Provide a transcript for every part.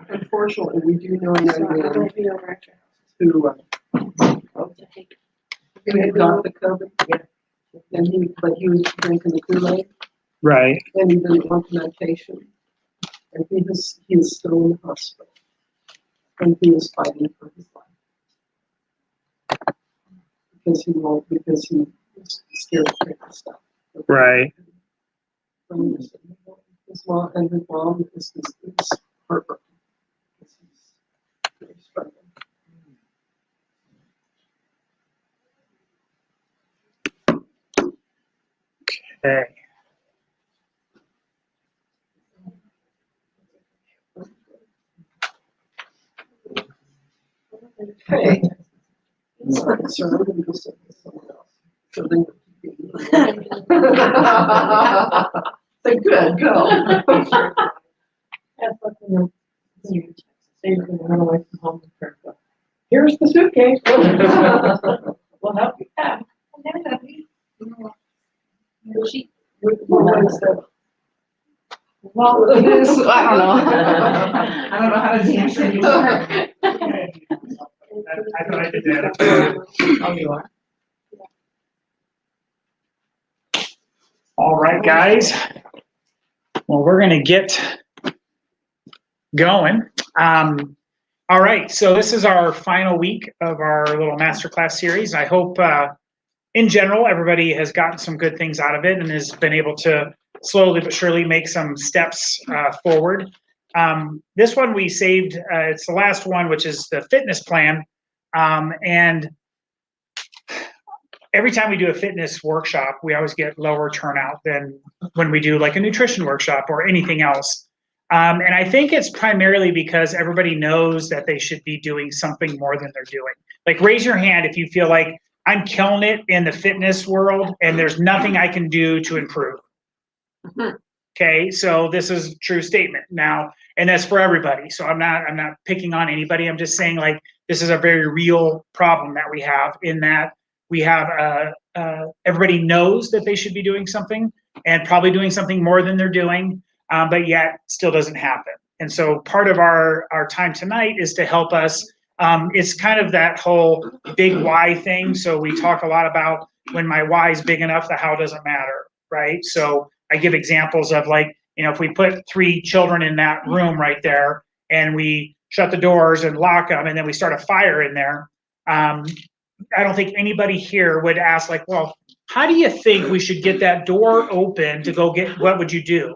Unfortunately, we do know a young man who had got the COVID, and he was drinking the Kool-Aid, Right. and he didn't want the medication, and he is still in the hospital, and he is fighting for his life because he is scared to take the stuff. Right. His mom is heartbroken. He's really struggling. Okay. Hey, it's not concerned, I'm just saying to someone else. So they say, good, go. You're going to run away from home. Here's the suitcase. We'll help you pack. Well, it is, I don't know. I don't know how to dance anymore. I thought I did that. Oh, you are? All right, guys. Well, we're going to get going. All right, so this is our final week of our little masterclass series. I hope, in general, everybody has gotten some good things out of it and has been able to slowly but surely make some steps forward. This one we saved, it's the last one, which is the fitness plan. And every time we do a fitness workshop, we always get lower turnout than when we do like a nutrition workshop or anything else. And I think it's primarily because everybody knows that they should be doing something more than they're doing. Like, raise your hand if you feel like I'm killing it in the fitness world and there's nothing I can do to improve. Okay, so this is a true statement now, and that's for everybody. So I'm not picking on anybody. I'm just saying, like, this is a very real problem that we have, in that we have everybody knows that they should be doing something and probably doing something more than they're doing, but yet still doesn't happen. And so part of our time tonight is to help us. It's kind of that whole big why thing. So we talk a lot about, when my why is big enough, the how doesn't matter, right? So I give examples of, like, if we put 3 children in that room right there and we shut the doors and lock them and then we start a fire in there, I don't think anybody here would ask, like, well, how do you think we should get that door open to go get, what would you do?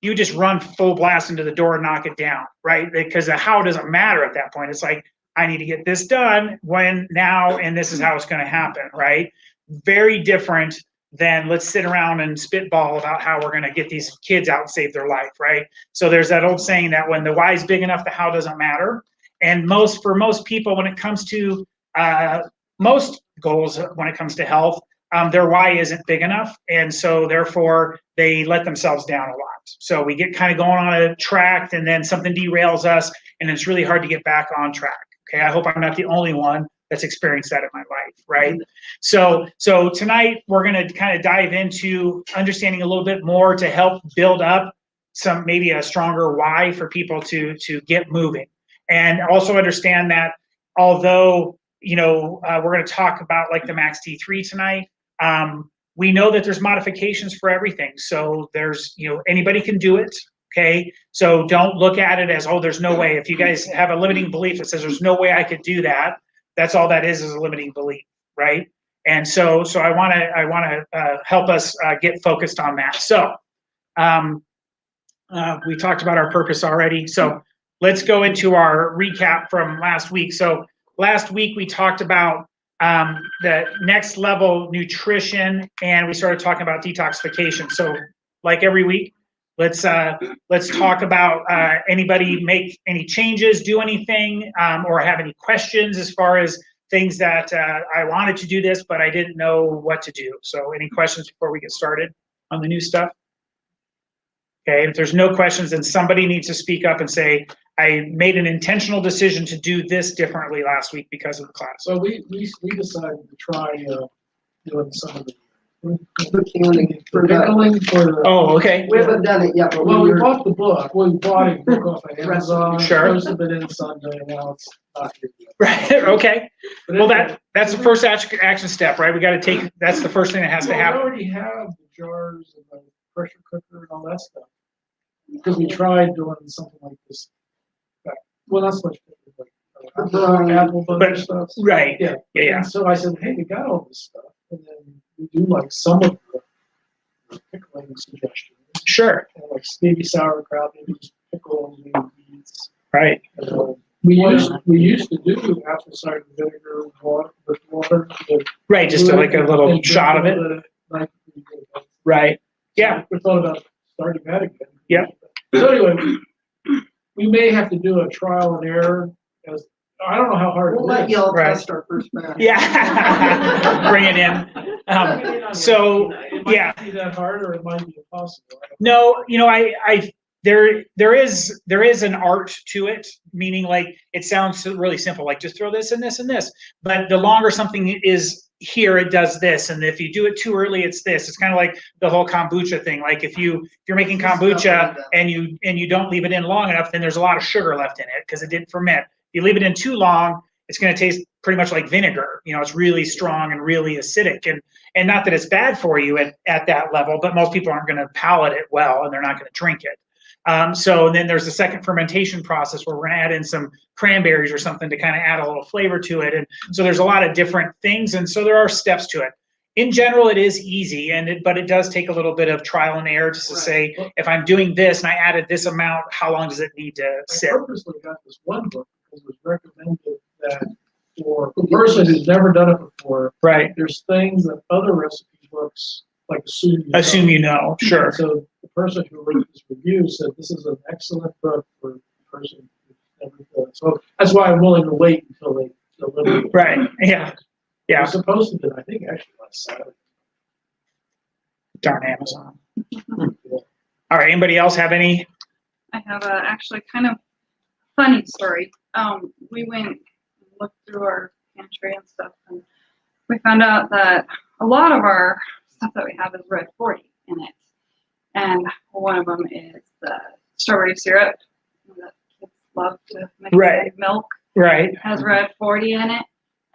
You just run full blast into the door and knock it down, right? Because the how doesn't matter at that point. It's like, I need to get this done now, and this is how it's going to happen, right? Very different than let's sit around and spitball about how we're going to get these kids out and save their life, right? So there's that old saying that when the why is big enough, the how doesn't matter. And for most people, when it comes to most goals, when it comes to health, their why isn't big enough, and so therefore they let themselves down a lot. So we get kind of going on a track, and then something derails us, and it's really hard to get back on track. Okay, I hope I'm not the only one that's experienced that in my life, right? So tonight we're going to kind of dive into understanding a little bit more to help build up maybe a stronger why for people to get moving, and also understand that although we're going to talk about like the Max T3 tonight. We know that there's modifications for everything. So there's, anybody can do it. Okay. So don't look at it as, oh, there's no way. If you guys have a limiting belief that says there's no way I could do that, that's all that is a limiting belief. Right. And so I want to help us get focused on that. So we talked about our purpose already. So let's go into our recap from last week. So last week we talked about the next level nutrition, and we started talking about detoxification. So like every week, let's talk about anybody make any changes, do anything, or have any questions as far as things that I wanted to do this, but I didn't know what to do. So any questions before we get started on the new stuff? Okay, if there's no questions, then somebody needs to speak up and say, I made an intentional decision to do this differently last week because of the class. So we decided to try doing some of the the canning for For the, pickling, for the. Oh, okay. we haven't done it yet, but Well, we we're, bought the book, well, we bought it, book off of Amazon. Sure. Posted it in Sunday, now it's not here yet. Right, okay. But Well, anyway, that's the first action step, right? We gotta take, that's the first thing that has to well, we happen. already have the jars and the pressure cooker and all that stuff. Because we tried doing something like this. Well, not so much, but apple butter But- stuff. Right, Yeah. yeah. And so I said, hey, we got all this stuff, and then we do like some of the pickling suggestions, Sure, like maybe sauerkraut, maybe just pickles, maybe beets. right, We used to do apple cider vinegar with water. right, just like a little shot of it, Like, right, yeah, we thought about starting that again. Yeah. So anyway, we may have to do a trial and error, as, I don't know how hard it is. we'll let y'all Right. test our first batch. yeah. Bring it in. So, It might yeah. not be that hard, or it might be impossible. No, there is an art to it, meaning like it sounds really simple, like just throw this and this and this. But the longer something is here, it does this, and if you do it too early, it's this. It's kind of like the whole kombucha thing. Like if you're making kombucha and you don't leave it in long enough, then there's a lot of sugar left in it because it didn't ferment. If you leave it in too long, it's going to taste pretty much like vinegar. It's really strong and really acidic, and not that it's bad for you at that level, but most people aren't going to palate it well, and they're not going to drink it. So then there's the second fermentation process where we're going to add in some cranberries or something to kind of add a little flavor to it. And so there's a lot of different things. And so there are steps to it. In general, it is easy, but it does take a little bit of trial and error just to say, if I'm doing this and I added this amount, how long does it need to sit? I purposely got this one book because it was recommended that for a person who's never done it before, Right. there's things that other recipe books like Assume you know, sure. So the person who wrote this review said this is an excellent book for a person who's never done it. So that's why I'm willing to wait until they deliver it. Right, yeah, It yeah. was supposed to be, I think, actually last Saturday. Darn Amazon. All right, anybody else have any? I have a actually kind of funny story. We went and looked through our pantry and stuff, and we found out that a lot of our stuff that we have is red 40 in it. And one of them is the strawberry syrup that kids love to make Right. milk. Right, It has red 40 in it.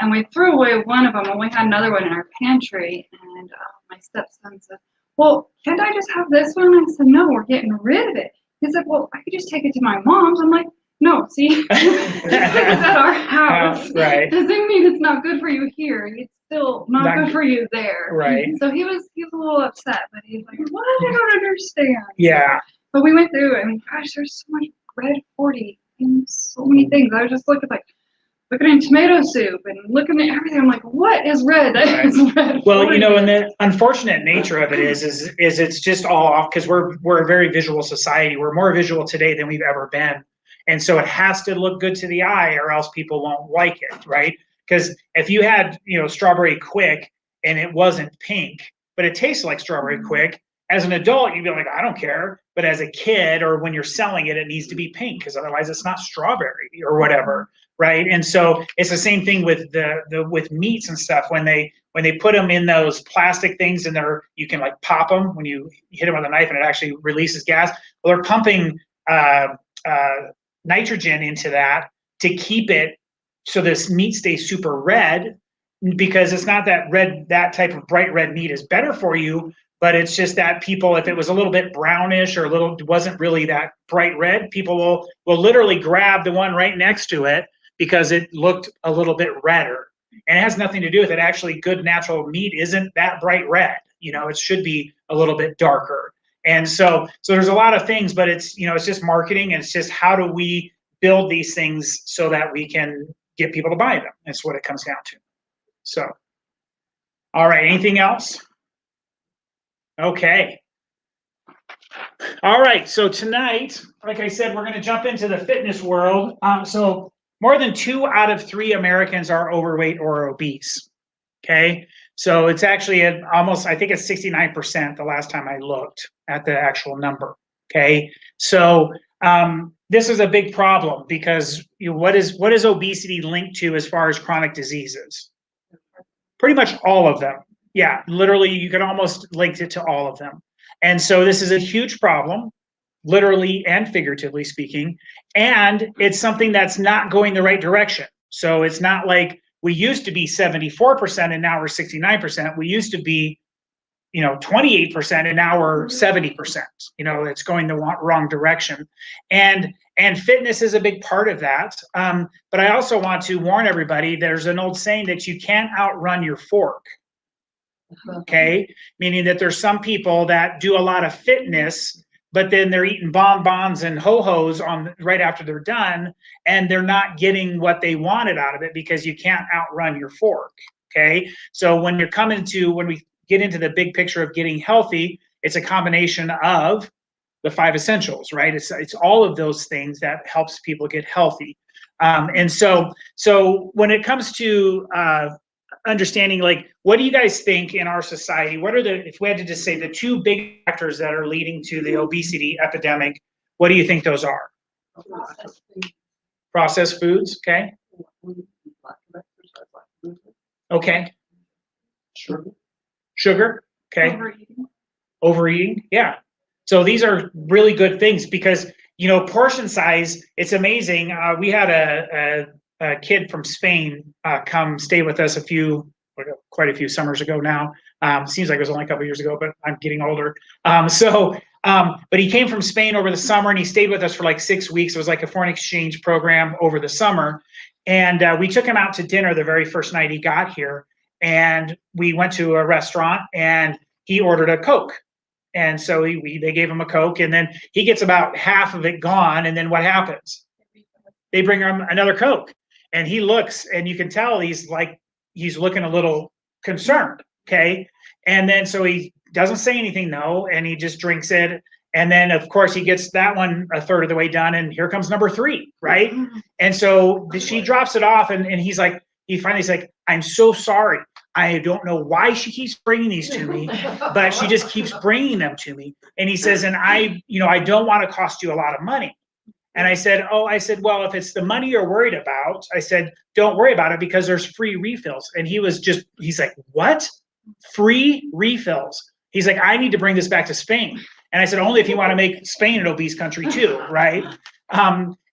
And we threw away one of them, and we had another one in our pantry. And my stepson said, well, can't I just have this one? I said, no, we're getting rid of it. He said, well, I could just take it to my mom's. I'm like, no, see, just because it's at our house right, doesn't mean it's not good for you here. It's still not good for you there. right, So he was a little upset, but he's like, what? I don't understand. yeah. But we went through it, and gosh, there's so much red 40 in so many things. I was just looking in tomato soup and looking at everything. I'm like, what is red? That is red. Well, 40. and the unfortunate nature of it is it's just all off because we're a very visual society. We're more visual today than we've ever been. And so it has to look good to the eye or else people won't like it, right? Because if you had, Strawberry Quick and it wasn't pink, but it tasted like Strawberry Quick, as an adult, you'd be like, I don't care. But as a kid or when you're selling it, it needs to be pink because otherwise it's not strawberry or whatever, right? And so it's the same thing with with meats and stuff. When they put them in those plastic things and you can like pop them when you hit them with a knife and it actually releases gas. Well, they're pumping nitrogen into that to keep it so this meat stays super red, because it's not that type of bright red meat is better for you, but it's just that people, if it was a little bit brownish or wasn't really that bright red, people will literally grab the one right next to it because it looked a little bit redder. And it has nothing to do with it. Actually, good natural meat isn't that bright red. It should be a little bit darker. And so there's a lot of things, but it's just marketing, and it's just how do we build these things so that we can get people to buy them. That's what it comes down to. So, all right, anything else? Okay. All right, so tonight, like I said, we're going to jump into the fitness world. So more than 2 out of 3 Americans are overweight or obese. Okay, so it's actually I think it's 69% the last time I looked at the actual number. Okay, so this is a big problem because what is obesity linked to as far as chronic diseases? Pretty much all of them. Yeah, literally, you can almost link it to all of them. And so this is a huge problem, literally and figuratively speaking. And it's something that's not going the right direction. So it's not like we used to be 74% and now we're 69%. We used to be, 28% and now we're 70%. It's going the wrong direction. And fitness is a big part of that. But I also want to warn everybody, there's an old saying that you can't outrun your fork. Okay, meaning that there's some people that do a lot of fitness, but then they're eating bonbons and ho-hos right after they're done, and they're not getting what they wanted out of it because you can't outrun your fork. Okay, so when we get into the big picture of getting healthy, it's a combination of the 5 essentials, right? It's all of those things that helps people get healthy. And so when it comes to understanding, like, what do you guys think in our society, if we had to just say the 2 big factors that are leading to the obesity epidemic, what do you think those are? Processed foods, okay. Okay. Sugar, okay. Overeating, yeah. So these are really good things because, portion size, it's amazing. We had a kid from Spain come stay with us quite a few summers ago now. Seems like it was only a couple years ago, but I'm getting older. But he came from Spain over the summer and he stayed with us for like 6 weeks. It was like a foreign exchange program over the summer. And we took him out to dinner the very first night he got here. And we went to a restaurant and he ordered a Coke. And so they gave him a Coke and then he gets about half of it gone. And then what happens? They bring him another Coke. And he looks, and you can tell he's looking a little concerned, okay? And then so he doesn't say anything, though, and he just drinks it. And then, of course, he gets that one a third of the way done, and here comes number 3, right? And so she drops it off, and he finally's like, I'm so sorry. I don't know why she keeps bringing these to me, but she just keeps bringing them to me. And he says, and I don't want to cost you a lot of money. And I said, well, if it's the money you're worried about, I said, don't worry about it because there's free refills. And he's like, what? Free refills? He's like, I need to bring this back to Spain. And I said, only if you want to make Spain an obese country too, right?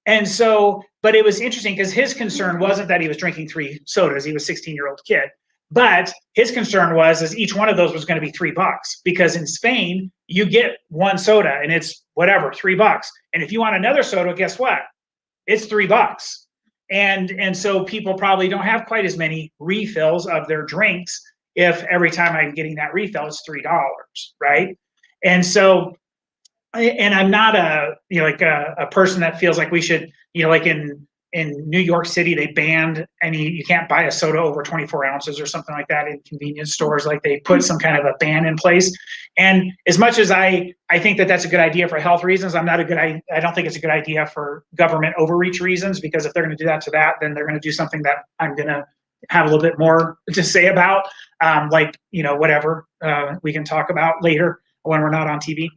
And so, but it was interesting because his concern wasn't that he was drinking 3 sodas. He was a 16-year-old kid. But his concern was each one of those was going to be $3 because in Spain, you get 1 soda and it's whatever, $3. And if you want another soda, guess what? It's $3. And so people probably don't have quite as many refills of their drinks if every time I'm getting that refill, it's $3, right? And so, and I'm not a person that feels like we should, like in New York City, they banned you can't buy a soda over 24 ounces or something like that in convenience stores. Like they put some kind of a ban in place. And as much as I think that that's a good idea for health reasons, I don't think it's a good idea for government overreach reasons, because if they're going to do that to that, then they're going to do something that I'm going to have a little bit more to say about, whatever we can talk about later when we're not on TV.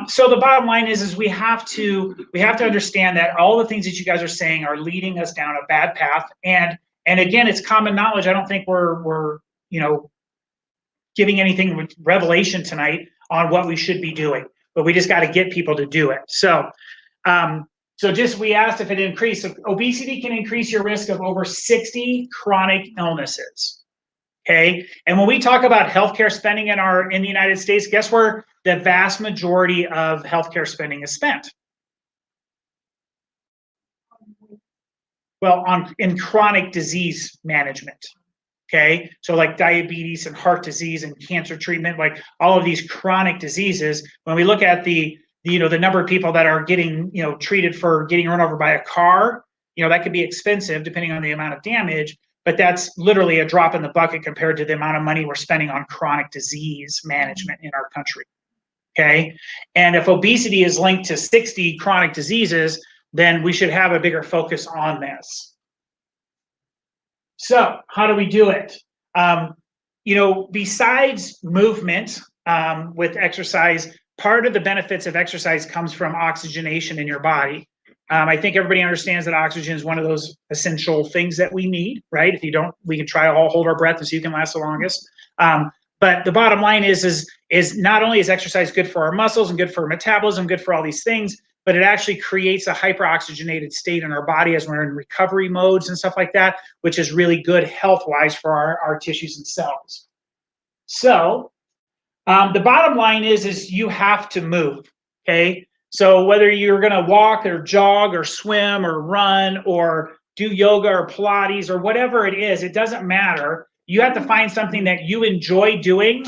So the bottom line is we have to understand that all the things that you guys are saying are leading us down a bad path. And again, it's common knowledge. I don't think we're giving anything with revelation tonight on what we should be doing, but we just got to get people to do it. So we asked if it increased. Obesity can increase your risk of over 60 chronic illnesses. Okay, and when we talk about healthcare spending in the United States, guess where the vast majority of healthcare spending is spent? Well, in chronic disease management. Okay, so like diabetes and heart disease and cancer treatment, like all of these chronic diseases. When we look at the number of people that are getting treated for getting run over by a car, that could be expensive depending on the amount of damage. But that's literally a drop in the bucket compared to the amount of money we're spending on chronic disease management in our country, okay? And if obesity is linked to 60 chronic diseases, then we should have a bigger focus on this. So how do we do it? Besides movement with exercise, part of the benefits of exercise comes from oxygenation in your body. I think everybody understands that oxygen is one of those essential things that we need, right? If you don't, we can try to all hold our breath and see who can last the longest. But the bottom line is not only is exercise good for our muscles and good for our metabolism, good for all these things, but it actually creates a hyperoxygenated state in our body as we're in recovery modes and stuff like that, which is really good health-wise for our tissues and cells. So the bottom line is you have to move, okay? So whether you're gonna walk or jog or swim or run or do yoga or Pilates or whatever it is, it doesn't matter. You have to find something that you enjoy doing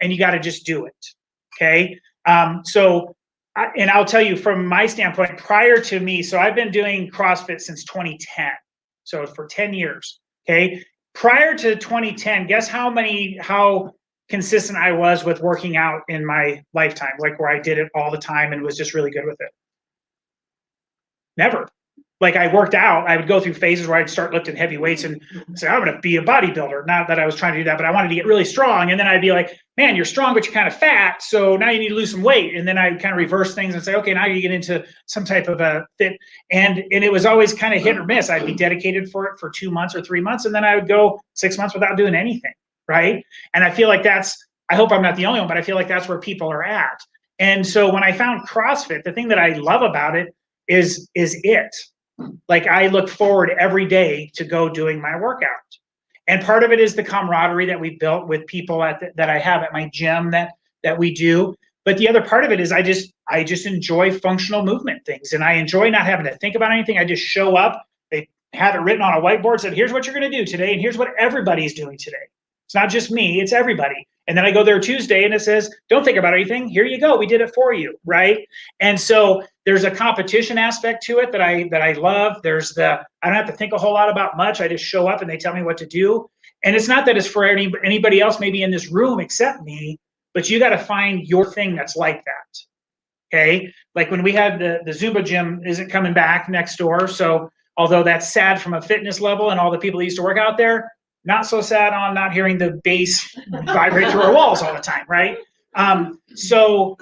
and you gotta just do it, okay? And I'll tell you from my standpoint, prior to me, so I've been doing CrossFit since 2010, so for 10 years, okay? Prior to 2010, guess how consistent I was with working out in my lifetime, like where I did it all the time and was just really good with it? Never. Like I worked out, I would go through phases where I'd start lifting heavy weights and say, I'm gonna be a bodybuilder. Not that I was trying to do that, but I wanted to get really strong. And then I'd be like, man, you're strong, but you're kind of fat. So now you need to lose some weight. And then I'd kind of reverse things and say, okay, now you get into some type of a fit. And it was always kind of hit or miss. I'd be dedicated for it for 2 months or 3 months. And then I would go 6 months without doing anything, right? And I feel like I hope I'm not the only one, but I feel like that's where people are at. And so when I found CrossFit, the thing that I love about it is it. Like I look forward every day to go doing my workout. And part of it is the camaraderie that we built with people that I have at my gym that we do. But the other part of it is I just enjoy functional movement things. And I enjoy not having to think about anything. I just show up, they have it written on a whiteboard, said, here's what you're gonna do today, and here's what everybody's doing today. It's not just me, it's everybody. And then I go there Tuesday and it says, don't think about anything. Here you go. We did it for you, right? And so there's a competition aspect to it that I love. There's I don't have to think a whole lot about much. I just show up and they tell me what to do. And it's not that it's for anybody else maybe in this room except me, but you got to find your thing that's like that, okay? Like when we had the Zumba gym isn't coming back next door. So although that's sad from a fitness level and all the people that used to work out there, not so sad on not hearing the bass vibrate through our walls all the time, right? So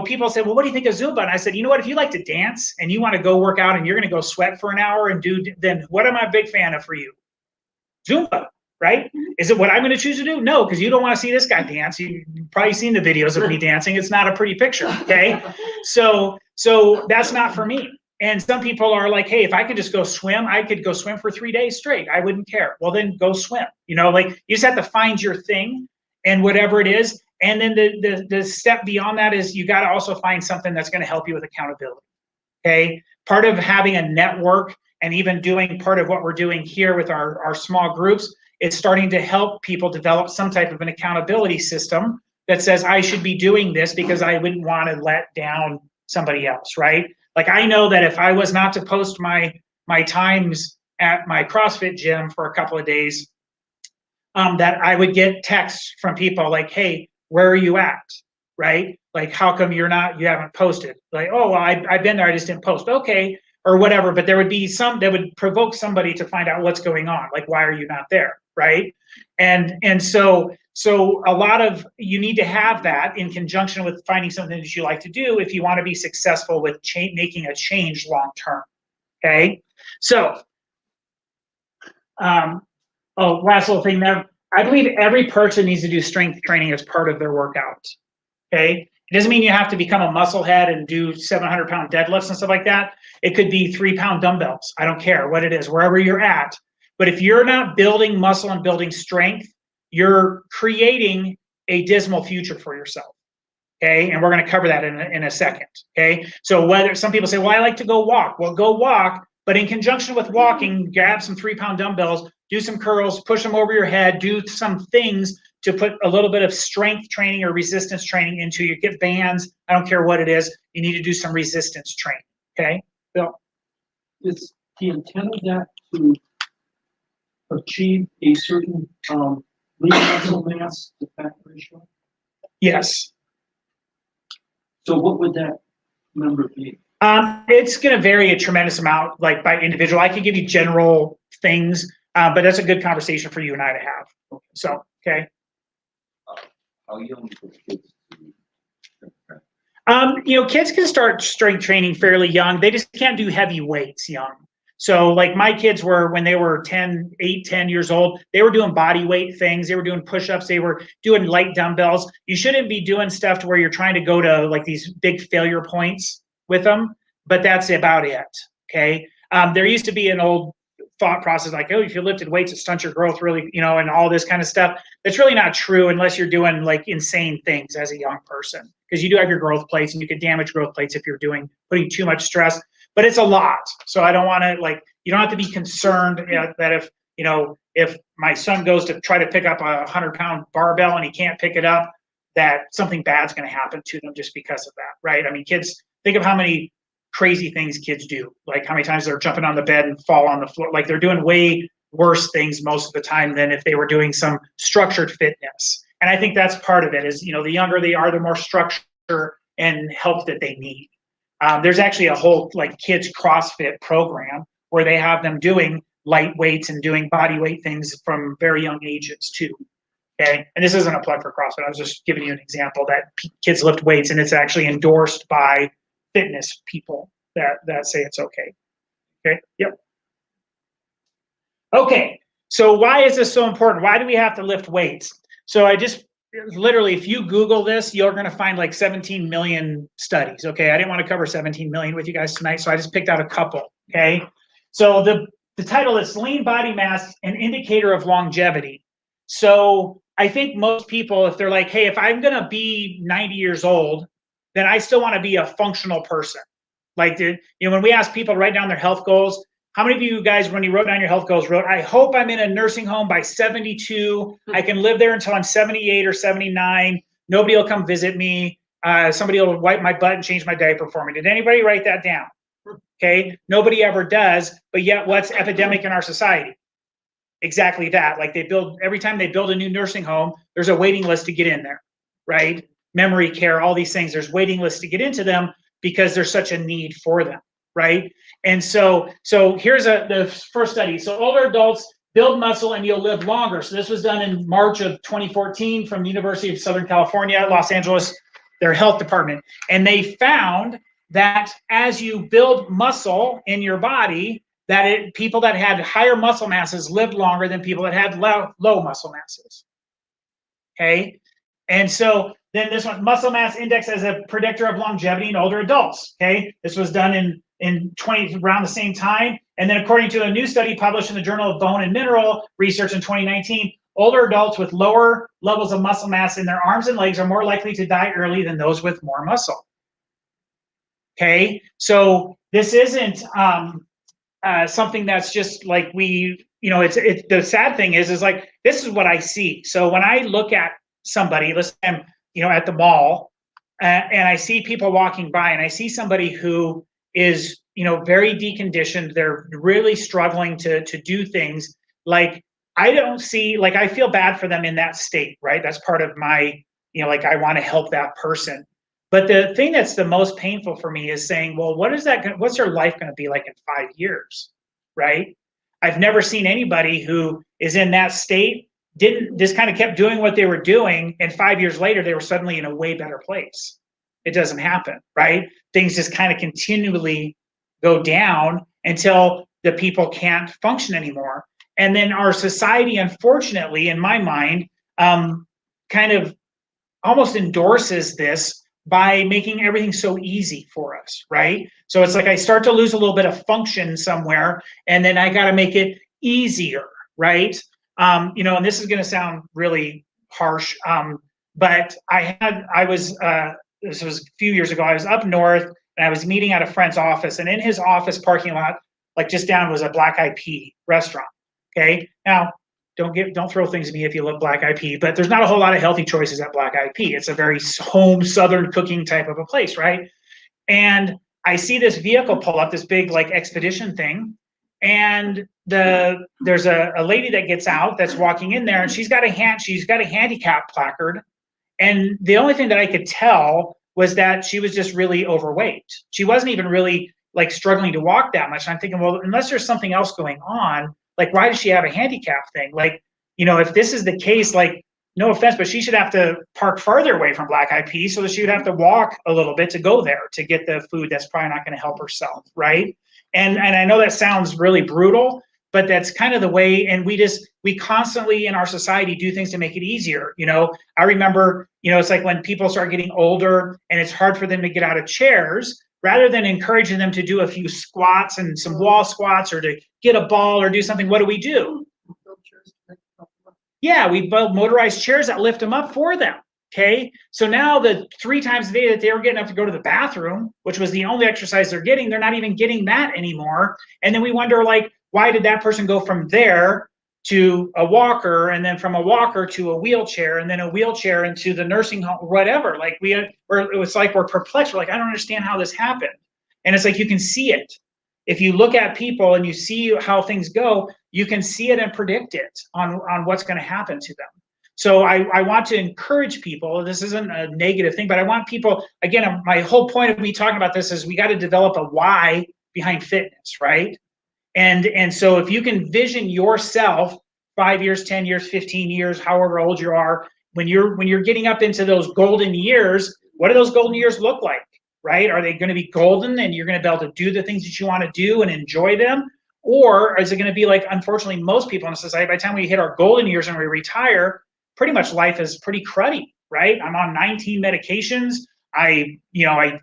people say, well, what do you think of Zumba? And I said, you know what, if you like to dance and you want to go work out and you're going to go sweat for an hour and then what am I a big fan of for you? Zumba, right? Is it what I'm going to choose to do? No, because you don't want to see this guy dance. You've probably seen the videos of me dancing. It's not a pretty picture, okay? So that's not for me. And some people are like, hey, if I could just go swim, I could go swim for 3 days straight. I wouldn't care. Well, then go swim. Like you just have to find your thing and whatever it is. And then the step beyond that is you got to also find something that's going to help you with accountability. Okay. Part of having a network and even doing part of what we're doing here with our small groups, it's starting to help people develop some type of an accountability system that says I should be doing this because I wouldn't want to let down somebody else, right? Like I know that if I was not to post my times at my CrossFit gym for a couple of days, that I would get texts from people like, hey, where are you at? Right? Like, how come you haven't posted? Like, oh, well, I've been there, I just didn't post. Okay, or whatever. But there would be that would provoke somebody to find out what's going on. Like, why are you not there? Right? And so a lot of, you need to have that in conjunction with finding something that you like to do if you want to be successful with making a change long term. Okay, so last little thing there. I believe every person needs to do strength training as part of their workout. Okay, it doesn't mean you have to become a muscle head and do 700-pound deadlifts and stuff like that. It could be 3-pound dumbbells. I don't care what it is, wherever you're at. But if you're not building muscle and building strength, you're creating a dismal future for yourself. Okay, and we're going to cover that in a second. Okay, so whether some people say, well, I like to go walk. Well, go walk, but in conjunction with walking, grab some 3-pound dumbbells, do some curls, push them over your head, do some things to put a little bit of strength training or resistance training into you. Get bands. I don't care what it is. You need to do some resistance training. Okay, Bill? Is the intent of that to achieve a certain lean muscle mass to fat ratio? Yes. So what would that number be? It's going to vary a tremendous amount, like by individual. I could give you general things, but that's a good conversation for you and I to have. So, okay. How young for kids to Kids can start strength training fairly young. They just can't do heavy weights young. So like my kids were, when they were 10 years old, they were doing body weight things. They were doing push-ups. They were doing light dumbbells. You shouldn't be doing stuff to where you're trying to go to like these big failure points with them, but that's about it. Okay. There used to be an old thought process like, oh, if you lifted weights, it stunts your growth really, and all this kind of stuff. That's really not true unless you're doing like insane things as a young person, because you do have your growth plates and you could damage growth plates if you're putting too much stress. But it's a lot. So I don't want to you don't have to be concerned that if my son goes to try to pick up a 100-pound barbell and he can't pick it up, that something bad's going to happen to them just because of that, right? I mean, kids, think of how many crazy things kids do, like how many times they're jumping on the bed and fall on the floor. Like they're doing way worse things most of the time than if they were doing some structured fitness. And I think that's part of it is, the younger they are, the more structure and help that they need. There's actually a whole kids CrossFit program where they have them doing light weights and doing body weight things from very young ages too. Okay, and this isn't a plug for CrossFit. I was just giving you an example that kids lift weights, and it's actually endorsed by fitness people that say it's okay. Okay. Yep. Okay. So why is this so important? Why do we have to lift weights? So I just literally, if you Google this, you're going to find like 17 million studies. Okay. I didn't want to cover 17 million with you guys tonight, so I just picked out a couple. Okay. So the title is Lean Body Mass, an Indicator of Longevity. So I think most people, if they're like, hey, if I'm going to be 90 years old, then I still want to be a functional person. Like, when we ask people to write down their health goals, how many of you guys, when you wrote down your health goals, wrote, I hope I'm in a nursing home by 72. I can live there until I'm 78 or 79. Nobody will come visit me. Somebody will wipe my butt and change my diaper for me. Did anybody write that down? Okay. Nobody ever does. But yet what's epidemic in our society? Exactly that. Like every time they build a new nursing home, there's a waiting list to get in there, right? Memory care, all these things. There's waiting lists to get into them because there's such a need for them, right? And so here's the first study. So older adults build muscle and you'll live longer. So this was done in March of 2014 from the University of Southern California, Los Angeles, their health department. And they found that as you build muscle in your body, that people that had higher muscle masses lived longer than people that had low muscle masses. Okay. And so then this one, muscle mass index as a predictor of longevity in older adults. Okay. This was done around the same time. And then according to a new study published in the Journal of Bone and Mineral Research in 2019, older adults with lower levels of muscle mass in their arms and legs are more likely to die early than those with more muscle. Okay. So this isn't something that's just like the sad thing is like, this is what I see. So when I look at somebody, let's say I'm, at the mall and I see people walking by and I see somebody who is, very deconditioned. They're really struggling to do things. Like, I don't see, like, I feel bad for them in that state, right? That's part of my, I want to help that person. But the thing that's the most painful for me is saying, well, what's their life going to be like in 5 years, right? I've never seen anybody who is in that state, just kind of kept doing what they were doing, and 5 years later, they were suddenly in a way better place. It doesn't happen, right? Things just kind of continually go down until the people can't function anymore. And then our society, unfortunately, in my mind, kind of almost endorses this by making everything so easy for us, right? So it's like I start to lose a little bit of function somewhere, and then I got to make it easier, right? And this is going to sound really harsh, but this was a few years ago, I was up north and I was meeting at a friend's office, and in his office parking lot, like just down, was a Black Eyed Pea restaurant. Okay. Now, don't throw things at me if you love Black Eyed Pea, but there's not a whole lot of healthy choices at Black Eyed Pea. It's a very home Southern cooking type of a place, right? And I see this vehicle pull up, this big like expedition thing, and there's a lady that gets out that's walking in there, and she's got a handicap placard, and the only thing that I could tell was that she was just really overweight. She wasn't even really like struggling to walk that much. And I'm thinking, well, unless there's something else going on, like, why does she have a handicap thing? Like, if this is the case, like, no offense, but she should have to park farther away from Black Eyed Peas so that she would have to walk a little bit to go there to get the food that's probably not going to help herself, right? And I know that sounds really brutal, but that's kind of the way, and we constantly in our society do things to make it easier. I remember, it's like when people start getting older and it's hard for them to get out of chairs, rather than encouraging them to do a few squats and some wall squats or to get a ball or do something, what do? Yeah, we build motorized chairs that lift them up for them. Okay, so now the 3 times a day that they were getting up to go to the bathroom, which was the only exercise they're getting, they're not even getting that anymore. And then we wonder, like, why did that person go from there to a walker, and then from a walker to a wheelchair, and then a wheelchair into the nursing home, whatever? Like it was like we're perplexed. We're like, I don't understand how this happened. And it's like you can see it. If you look at people and you see how things go, you can see it and predict it on what's going to happen to them. So I want to encourage people. This isn't a negative thing, but I want people, again, my whole point of me talking about this is we got to develop a why behind fitness, right? And so if you can vision yourself 5 years, 10 years, 15 years, however old you are, when you're getting up into those golden years, what do those golden years look like, right? Are they going to be golden and you're going to be able to do the things that you want to do and enjoy them? Or is it going to be like, unfortunately, most people in society, by the time we hit our golden years and we retire, pretty much life is pretty cruddy, right? I'm on 19 medications. I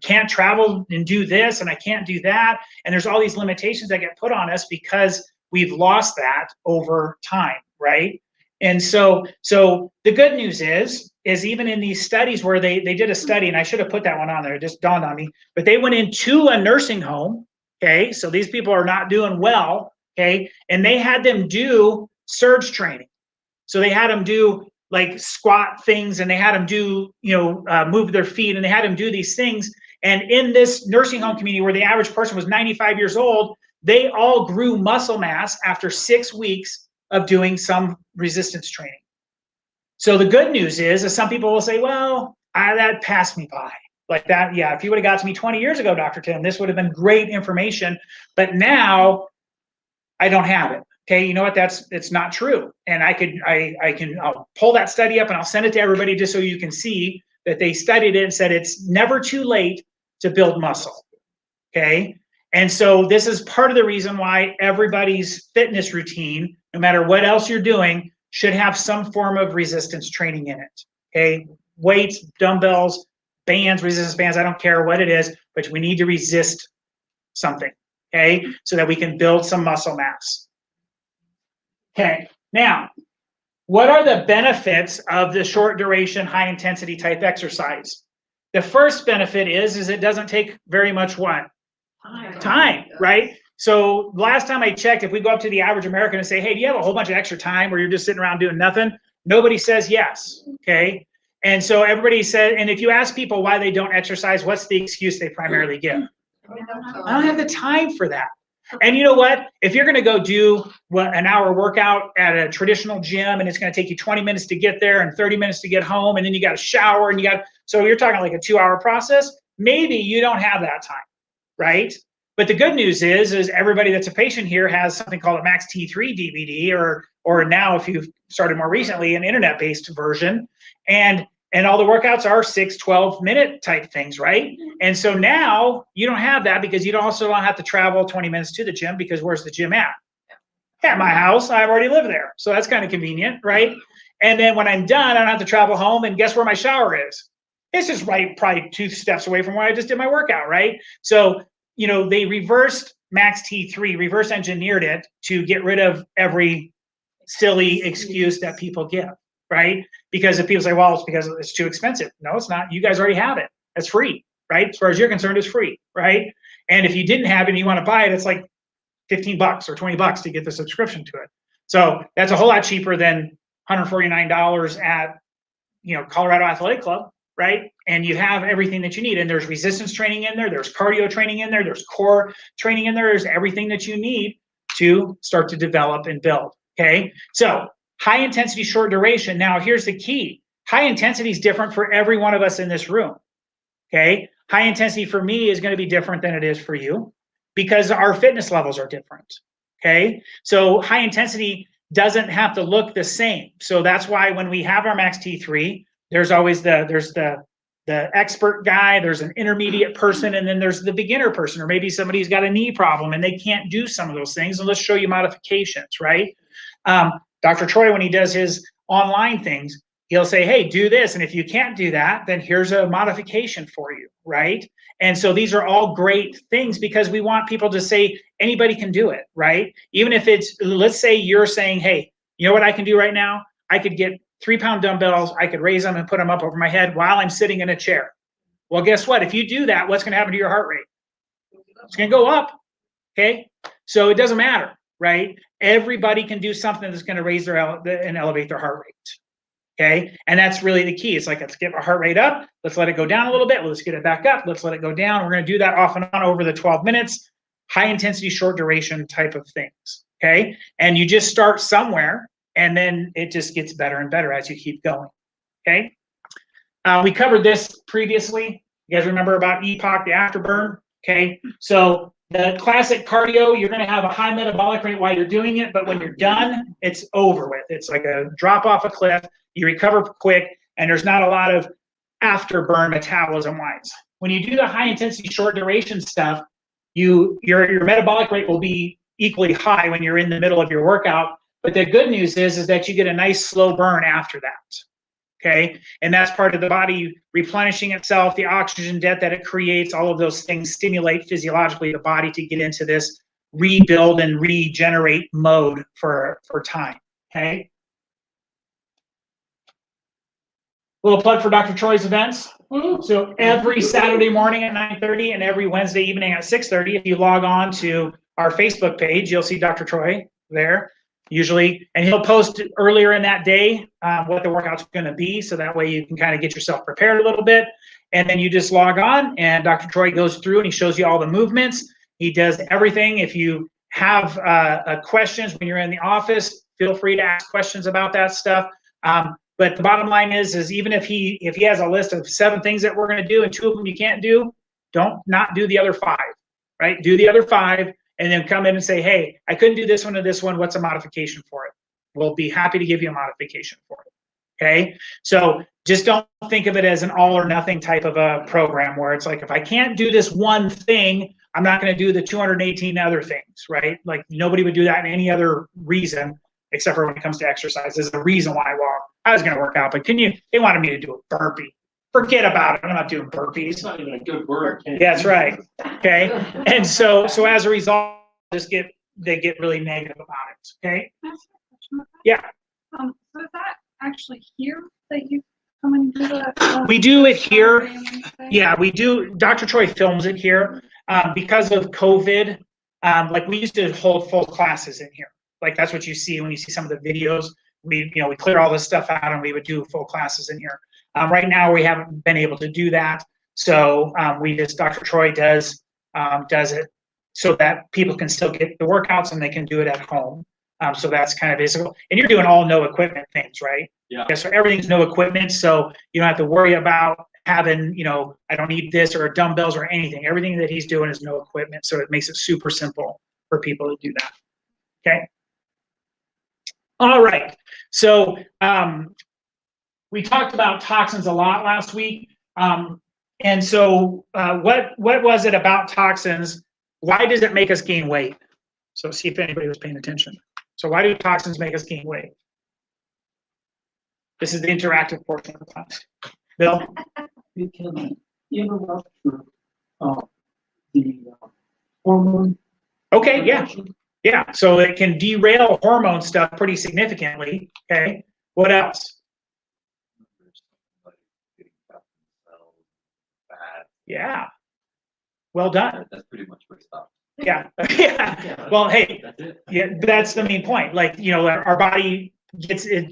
can't travel and do this, and I can't do that. And there's all these limitations that get put on us because we've lost that over time, right? And so the good news is even in these studies where they did a study, and I should have put that one on there, it just dawned on me, but they went into a nursing home, okay? So these people are not doing well, okay? And they had them do surge training. So they had them do like squat things, and they had them do, move their feet, and they had them do these things. And in this nursing home community where the average person was 95 years old, they all grew muscle mass after 6 weeks of doing some resistance training. So the good news is some people will say, well, that passed me by. Like that, yeah, if you would have got to me 20 years ago, Dr. Tim, this would have been great information, but now I don't have it. Okay, you know what? It's not true. And I'll pull that study up and I'll send it to everybody just so you can see that they studied it and said it's never too late to build muscle. Okay, and so this is part of the reason why everybody's fitness routine, no matter what else you're doing, should have some form of resistance training in it. Okay, weights, dumbbells, bands, resistance bands, I don't care what it is, but we need to resist something, okay, so that we can build some muscle mass. Okay, now, what are the benefits of the short duration, high intensity type exercise? The first benefit is it doesn't take very much what? Time, right? So last time I checked, if we go up to the average American and say, hey, do you have a whole bunch of extra time where you're just sitting around doing nothing? Nobody says yes, okay? And so everybody said, and if you ask people why they don't exercise, what's the excuse they primarily give? I don't have the time for that. And you know what? If you're going to go do an hour workout at a traditional gym and it's going to take you 20 minutes to get there and 30 minutes to get home, and then you got to shower and so you're talking like a 2-hour process, maybe you don't have that time, right? But the good news is everybody that's a patient here has something called a Max T3 DVD, or now, if you've started more recently, an internet-based version. And all the workouts are 6, 12-minute type things, right? And so now you don't have that because you also don't have to travel 20 minutes to the gym, because where's the gym at? At my house. I already live there. So that's kind of convenient, right? And then when I'm done, I don't have to travel home, and guess where my shower is? It's just right, probably 2 steps away from where I just did my workout, right? So, they reversed Max T3, reverse engineered it to get rid of every silly excuse that people give. Right? Because if people say, well, it's because it's too expensive. No, it's not. You guys already have it. It's free, right? As far as you're concerned, it's free, right? And if you didn't have it and you want to buy it, it's like $15 or $20 to get the subscription to it. So that's a whole lot cheaper than $149 at, Colorado Athletic Club, right? And you have everything that you need. And there's resistance training in there. There's cardio training in there. There's core training in there. There's everything that you need to start to develop and build, okay? So high intensity, short duration. Now, here's the key. High intensity is different for every one of us in this room, okay? High intensity for me is going to be different than it is for you because our fitness levels are different, okay? So high intensity, doesn't have to look the same. So that's why when we have our Max T3, there's always the expert guy, there's an intermediate person, and then there's the beginner person, or maybe somebody's got a knee problem and they can't do some of those things. And let's show you modifications, right? Dr. Troy, when he does his online things, he'll say, hey, do this. And if you can't do that, then here's a modification for you, right? And so these are all great things because we want people to say anybody can do it, right? Even if it's, let's say you're saying, hey, you know what I can do right now? I could get 3-pound dumbbells, I could raise them and put them up over my head while I'm sitting in a chair. Well, guess what? If you do that, what's going to happen to your heart rate? It's going to go up, okay? So it doesn't matter, right? Everybody can do something that's going to raise their and elevate their heart rate, okay? And that's really the key. It's like, let's get our heart rate up. Let's let it go down a little bit. Let's get it back up. Let's let it go down. We're going to do that off and on over the 12 minutes, high intensity, short duration type of things, okay? And you just start somewhere, and then it just gets better and better as you keep going, okay? We covered this previously. You guys remember about EPOC, the afterburn, okay? So the classic cardio, you're gonna have a high metabolic rate while you're doing it, but when you're done, it's over with. It's like a drop off a cliff, you recover quick, and there's not a lot of afterburn metabolism-wise. When you do the high intensity, short duration stuff, your metabolic rate will be equally high when you're in the middle of your workout. But the good news is that you get a nice slow burn after that, okay? And that's part of the body replenishing itself, the oxygen debt that it creates, all of those things stimulate physiologically the body to get into this rebuild and regenerate mode for time, okay? Little plug for Dr. Troy's events. So every Saturday morning at 9:30 and every Wednesday evening at 6:30, if you log on to our Facebook page, you'll see Dr. Troy there. Usually, and he'll post earlier in that day what the workout's going to be, so that way you can kind of get yourself prepared a little bit, and then you just log on, and Dr. Troy goes through and he shows you all the movements. He does everything. If you have questions when you're in the office, feel free to ask questions about that stuff. But the bottom line is even if he has a list of 7 things that we're going to do and 2 of them you can't do, don't not do the other 5, right? Do the other 5. And then come in and say, hey, I couldn't do this one or this one. What's a modification for it? We'll be happy to give you a modification for it, okay? So just don't think of it as an all or nothing type of a program where it's like, if I can't do this one thing, I'm not going to do the 218 other things, right? Like nobody would do that in any other reason, except for when it comes to exercise. There's a reason why, well, I was going to work out, but they wanted me to do a burpee. Forget about it. I'm not doing burpees. It's not even a good word. Yeah, that's right. Okay. And so as a result, they get really negative about it. Okay. Can I ask you a question about that? Yeah. So is that actually here that you come and do that? We do it here. Saturday and Wednesday? Yeah, we do. Dr. Troy films it here because of COVID. Like we used to hold full classes in here. Like that's what you see when you see some of the videos. We clear all this stuff out and we would do full classes in here. Right now we haven't been able to do that. So Dr. Troy does it so that people can still get the workouts and they can do it at home. So that's kind of basic. And you're doing all no equipment things, right? Yeah. So everything's no equipment. So you don't have to worry about having, I don't need this or dumbbells or anything. Everything that he's doing is no equipment. So it makes it super simple for people to do that. Okay. All right. So we talked about toxins a lot last week. And so what was it about toxins? Why does it make us gain weight? So see if anybody was paying attention. So why do toxins make us gain weight? This is the interactive portion of the class. Bill? It can interrupt the hormone. Okay, yeah. Yeah, so it can derail hormone stuff pretty significantly. Okay, what else? Yeah, well done. That's pretty much where it stops. Yeah, yeah. Well, hey, That's it. yeah, that's the main point. Like, our body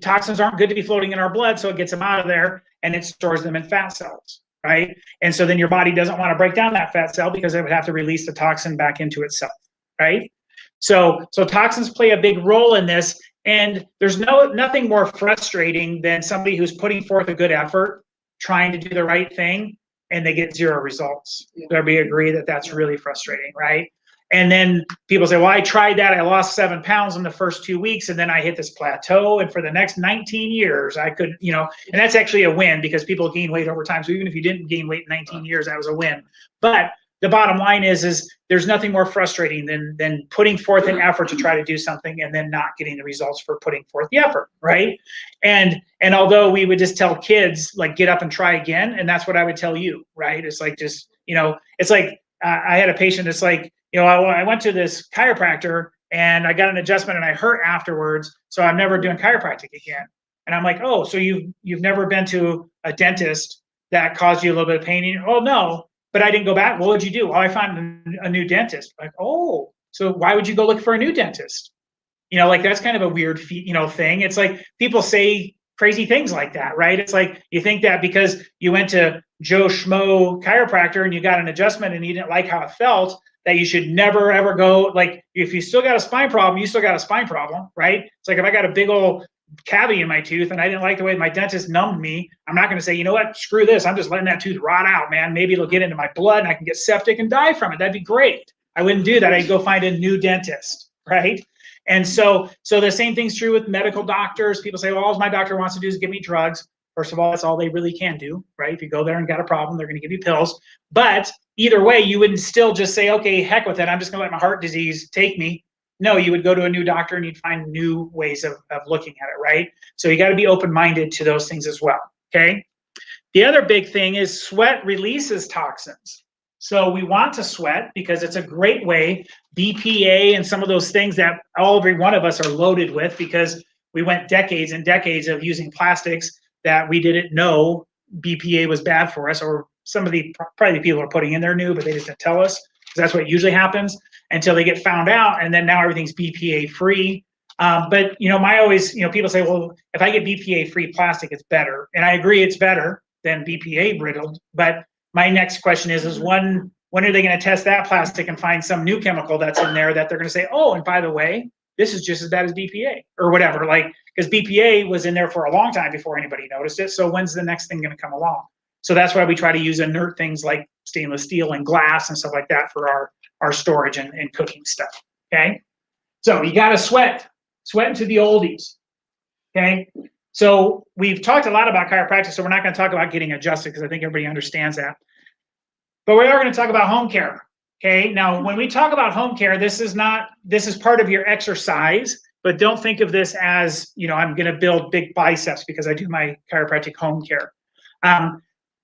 toxins aren't good to be floating in our blood, so it gets them out of there and it stores them in fat cells, right? And so then your body doesn't want to break down that fat cell because it would have to release the toxin back into itself, right? So toxins play a big role in this, and there's nothing more frustrating than somebody who's putting forth a good effort, trying to do the right thing, and they get 0 results. Yeah. Everybody agree that that's really frustrating, right? And then people say, well, I tried that. I lost 7 pounds in the first 2 weeks, and then I hit this plateau. And for the next 19 years, I could, you know, and that's actually a win because people gain weight over time. So even if you didn't gain weight in 19 years, that was a win. But the bottom line is there's nothing more frustrating than putting forth an effort to try to do something and then not getting the results for putting forth the effort, right? And although we would just tell kids, like, get up and try again, and that's what I would tell you, right? It's like, just, you know, it's like, I had a patient, it's like, you know, I went to this chiropractor and I got an adjustment and I hurt afterwards, so I'm never doing chiropractic again. And I'm like, oh, so you've never been to a dentist that caused you a little bit of pain? And, oh, no, but I didn't go back. What would you do? Oh, I found a new dentist. Like, oh, so why would you go look for a new dentist? You know, like, that's kind of a weird, you know, thing. It's like people say crazy things like that, right? It's like you think that because you went to Joe Schmo chiropractor and you got an adjustment and you didn't like how it felt, that you should never ever go. Like, if you still got a spine problem, you still got a spine problem, right? It's like, if I got a big old cavity in my tooth and I didn't like the way my dentist numbed me, I'm not going to say, you know what, screw this, I'm just letting that tooth rot out, man. Maybe it'll get into my blood and I can get septic and die from it. That'd be great. I wouldn't do that. I'd go find a new dentist, right? And so the same thing's true with medical doctors. People say, well, all my doctor wants to do is give me drugs. First of all, that's all they really can do, right? If you go there and got a problem, they're going to give you pills. But either way, you wouldn't still just say, okay, heck with it, I'm just going to let my heart disease take me. No, you would go to a new doctor and you'd find new ways of looking at it, right? So you got to be open-minded to those things as well, okay? The other big thing is sweat releases toxins. So we want to sweat because it's a great way, BPA and some of those things that every one of us are loaded with, because we went decades and decades of using plastics that we didn't know BPA was bad for us, or some of the probably people are putting in there knew, but they just didn't tell us, because that's what usually happens until they get found out, and then now everything's BPA free. But you know, people say, well, if I get BPA free plastic, it's better, and I agree, it's better than BPA brittled. But my next question is when are they going to test that plastic and find some new chemical that's in there that they're going to say, oh, and by the way, this is just as bad as BPA or whatever, like, because BPA was in there for a long time before anybody noticed it. So when's the next thing going to come along? So that's why we try to use inert things like stainless steel and glass and stuff like that for our storage and cooking stuff, okay? So you got to sweat into the oldies, okay? So we've talked a lot about chiropractic, so we're not going to talk about getting adjusted because I think everybody understands that. But we are going to talk about home care, okay? Now, when we talk about home care, this is part of your exercise, but don't think of this as, you know, I'm going to build big biceps because I do my chiropractic home care.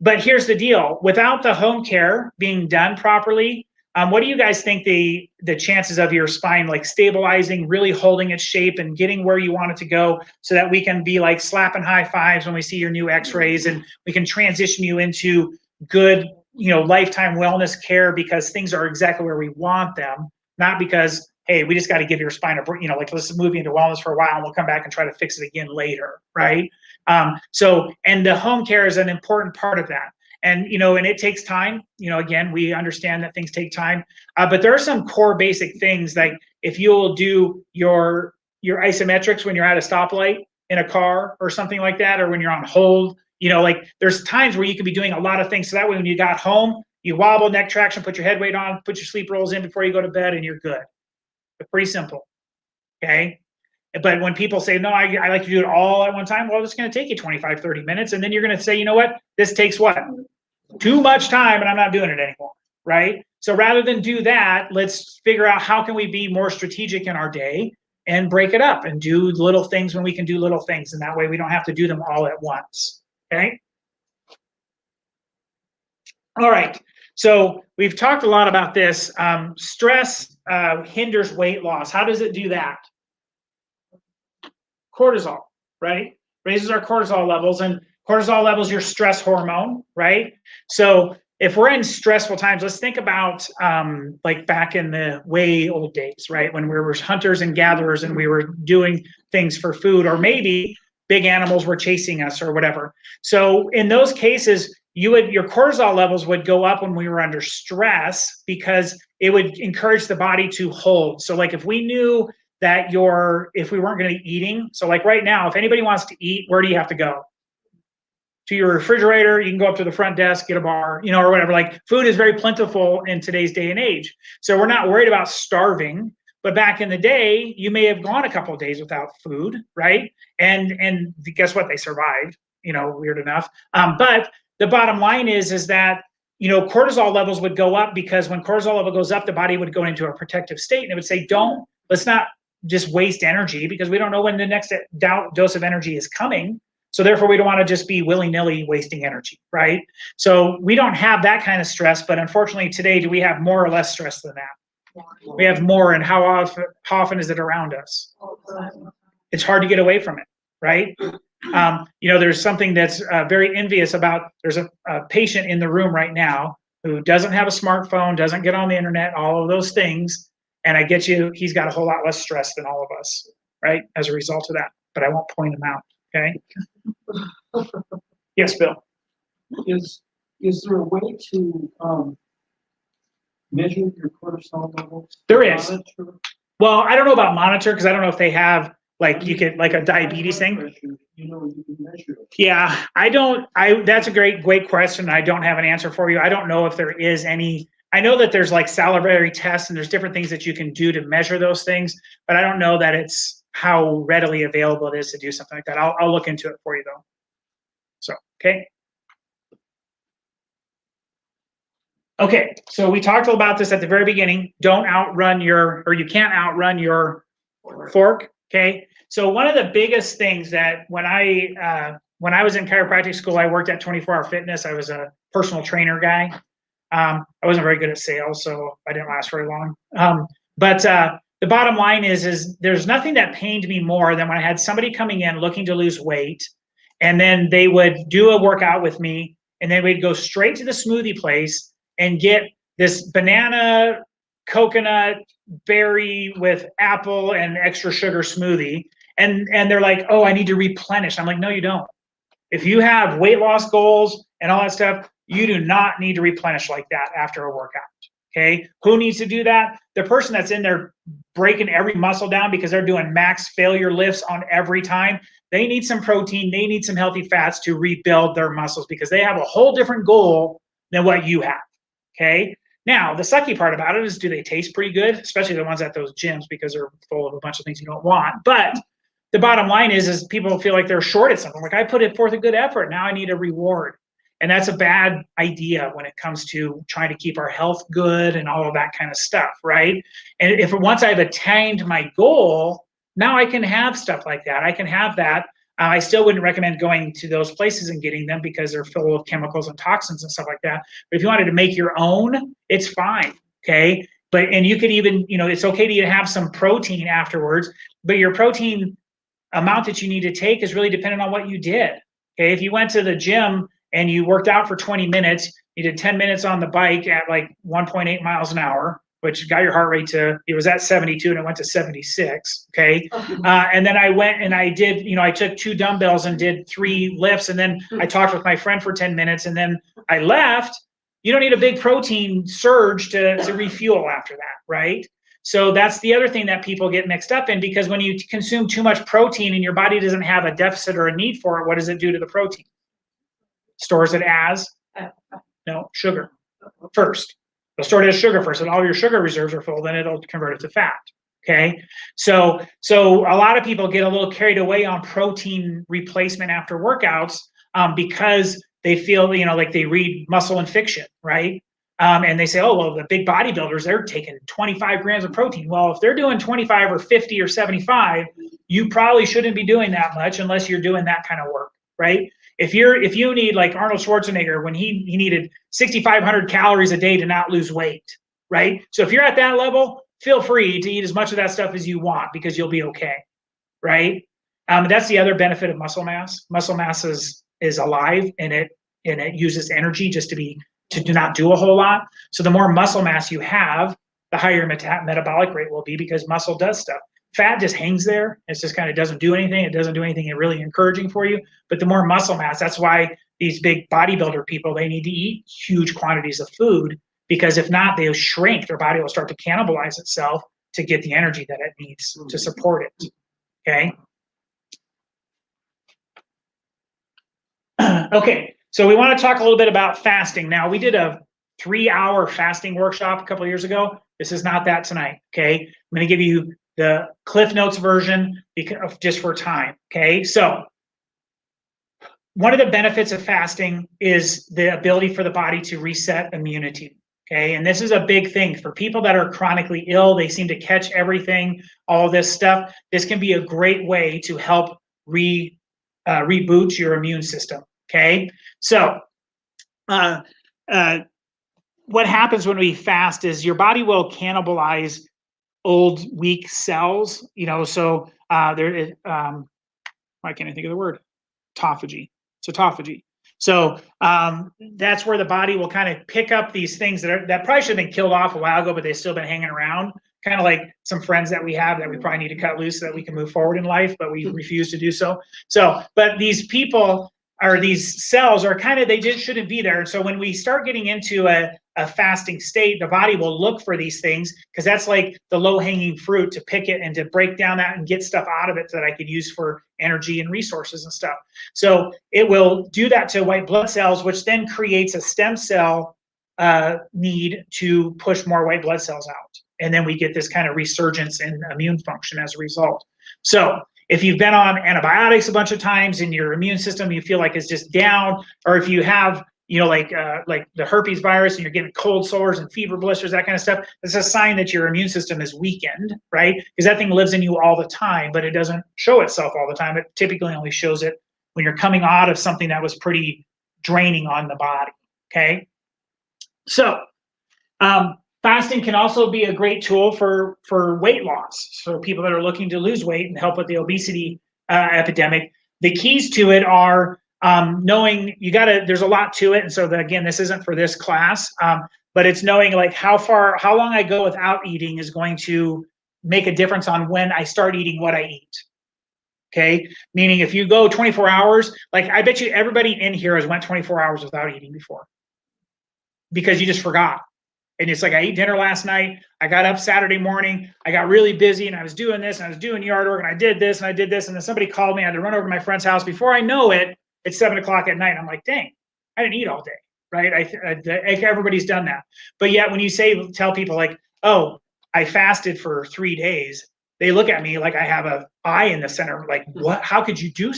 But here's the deal. Without the home care being done properly, what do you guys think the chances of your spine like stabilizing, really holding its shape and getting where you want it to go, so that we can be like slapping high fives when we see your new x-rays and we can transition you into good, you know, lifetime wellness care because things are exactly where we want them, not because, hey, we just got to give your spine a, you know, like, let's move you into wellness for a while and we'll come back and try to fix it again later, right? And the home care is an important part of that. And, you know, and it takes time, you know, again, we understand that things take time, but there are some core basic things, like if you'll do your isometrics when you're at a stoplight in a car or something like that, or when you're on hold, you know, like there's times where you could be doing a lot of things. So that way, when you got home, you wobble, neck traction, put your head weight on, put your sleep rolls in before you go to bed, and you're good. It's pretty simple, okay? But when people say, no, I like to do it all at one time, well, it's going to take you 25, 30 minutes. And then you're going to say, you know what, this takes what? Too much time, and I'm not doing it anymore, right? So rather than do that, let's figure out how can we be more strategic in our day and break it up and do little things when we can do little things. And that way we don't have to do them all at once, okay? All right, so we've talked a lot about this. Stress hinders weight loss. How does it do that? Cortisol, right? Raises our cortisol levels, and cortisol levels your stress hormone, right? So if we're in stressful times, let's think about like back in the way old days, right? When we were hunters and gatherers and we were doing things for food, or maybe big animals were chasing us or whatever. So in those cases, your cortisol levels would go up when we were under stress because it would encourage the body to hold. So like if we knew that if we weren't going to be eating, so like right now, if anybody wants to eat, where do you have to go? to your refrigerator. You can go up to the front desk, get a bar, you know, or whatever. Like food is very plentiful in today's day and age. So we're not worried about starving. But back in the day, you may have gone a couple of days without food, right? And guess what? They survived, you know, weird enough. But the bottom line is that, you know, cortisol levels would go up because when cortisol level goes up, the body would go into a protective state and it would say, let's not just waste energy because we don't know when the next dose of energy is coming. So therefore, we don't want to just be willy-nilly wasting energy, right? So we don't have that kind of stress, but unfortunately today, do we have more or less stress than that? We have more, and how often is it around us? It's hard to get away from it, right? You know, there's something that's very envious about, there's a patient in the room right now who doesn't have a smartphone, doesn't get on the internet, all of those things. And I get you, he's got a whole lot less stress than all of us, right? As a result of that, but I won't point him out, okay? Yes, Bill. Is there a way to measure your cortisol levels? There is. Monitor? Well, I don't know about monitor because I don't know if they have like you could like a diabetes thing. Pressure, you know, you can measure it. Yeah, that's a great question. I don't have an answer for you. I don't know if there is any. I know that there's like salivary tests and there's different things that you can do to measure those things, but I don't know that it's how readily available it is to do something like that. I'll look into it for you though. So, okay. Okay, so we talked about this at the very beginning. You can't outrun your fork, okay? So one of the biggest things that when I was in chiropractic school, I worked at 24 Hour Fitness. I was a personal trainer guy. I wasn't very good at sales, so I didn't last very long. But the bottom line is there's nothing that pained me more than when I had somebody coming in looking to lose weight, and then they would do a workout with me, and then we'd go straight to the smoothie place and get this banana, coconut, berry with apple and extra sugar smoothie. And they're like, oh, I need to replenish. I'm like, no, you don't. If you have weight loss goals and all that stuff, you do not need to replenish like that after a workout, okay? Who needs to do that? The person that's in there breaking every muscle down because they're doing max failure lifts on every time, they need some protein, they need some healthy fats to rebuild their muscles because they have a whole different goal than what you have. Okay. Now, the sucky part about it is, do they taste pretty good? Especially the ones at those gyms because they're full of a bunch of things you don't want. But the bottom line is people feel like they're short at something. Like, I put forth a good effort. Now I need a reward. And that's a bad idea when it comes to trying to keep our health good and all of that kind of stuff, right? And if once I've attained my goal, now I can have stuff like that. I can have that. I still wouldn't recommend going to those places and getting them because they're full of chemicals and toxins and stuff like that. But if you wanted to make your own, it's fine, okay? And you could even, you know, it's okay to have some protein afterwards, but your protein amount that you need to take is really dependent on what you did, okay? If you went to the gym and you worked out for 20 minutes, you did 10 minutes on the bike at like 1.8 miles an hour, which got your heart rate it was at 72 and it went to 76, okay? And then I went and I did, you know, I took 2 dumbbells and did 3 lifts, and then I talked with my friend for 10 minutes, and then I left. You don't need a big protein surge to refuel after that, right? So that's the other thing that people get mixed up in, because when you consume too much protein and your body doesn't have a deficit or a need for it, what does it do to the protein? Stores it as sugar first. It'll store it as sugar first, and all your sugar reserves are full, then it'll convert it to fat, okay? So a lot of people get a little carried away on protein replacement after workouts because they feel, you know, like they read Muscle and Fiction, right? And they say, oh, well, the big bodybuilders, they're taking 25 grams of protein. Well, if they're doing 25 or 50 or 75, you probably shouldn't be doing that much unless you're doing that kind of work, right? If you need, like Arnold Schwarzenegger, when he needed 6,500 calories a day to not lose weight, right? So if you're at that level, feel free to eat as much of that stuff as you want because you'll be okay, right? That's the other benefit of muscle mass. Muscle mass is alive, and it uses energy just to do not do a whole lot. So the more muscle mass you have, the higher metabolic rate will be, because muscle does stuff. Fat just hangs there. It's just kind of doesn't do anything. It doesn't do anything really encouraging for you. But the more muscle mass, that's why these big bodybuilder people, they need to eat huge quantities of food, because if not, they'll shrink. Their body will start to cannibalize itself to get the energy that it needs to support it. Okay. Okay, so we want to talk a little bit about fasting. Now, we did a 3-hour fasting workshop a couple of years ago. This is not that tonight, okay? I'm going to give you the Cliff Notes version because just for time, okay? So one of the benefits of fasting is the ability for the body to reset immunity, okay? And this is a big thing for people that are chronically ill. They seem to catch everything, all of this stuff. This can be a great way to help reboot your immune system, okay? So what happens when we fast is your body will cannibalize old weak cells, you know, so why can't I think of the word? Autophagy. It's autophagy. So that's where the body will kind of pick up these things that probably should have been killed off a while ago, but they've still been hanging around. Kind of like some friends that we have that we probably need to cut loose so that we can move forward in life, but we refuse to do so. But these people or these cells are kind of, they just shouldn't be there. And so when we start getting into a fasting state, the body will look for these things because that's like the low-hanging fruit to pick it and to break down that and get stuff out of it that I could use for energy and resources and stuff. So it will do that to white blood cells, which then creates a stem cell need to push more white blood cells out. And then we get this kind of resurgence in immune function as a result. So if you've been on antibiotics a bunch of times and your immune system you feel like is just down, or if you have, you know, like the herpes virus and you're getting cold sores and fever blisters, that kind of stuff, it's a sign that your immune system is weakened, right? Because that thing lives in you all the time, but it doesn't show itself all the time. It typically only shows it when you're coming out of something that was pretty draining on the body, okay? So fasting can also be a great tool for weight loss. So people that are looking to lose weight and help with the obesity epidemic. The keys to it are knowing there's a lot to it. And so again, this isn't for this class, but it's knowing like how long I go without eating is going to make a difference on when I start eating what I eat. Okay. Meaning if you go 24 hours, like I bet you everybody in here has went 24 hours without eating before because you just forgot. And it's like, I ate dinner last night. I got up Saturday morning. I got really busy and I was doing this and I was doing yard work and I did this and I did this. And then somebody called me. I had to run over to my friend's house. Before I know it, it's 7 o'clock at night. I'm like, dang, I didn't eat all day, right? Everybody's done that. But yet when you tell people like, oh, I fasted for 3 days, they look at me like I have an eye in the center. Like, what? How could you do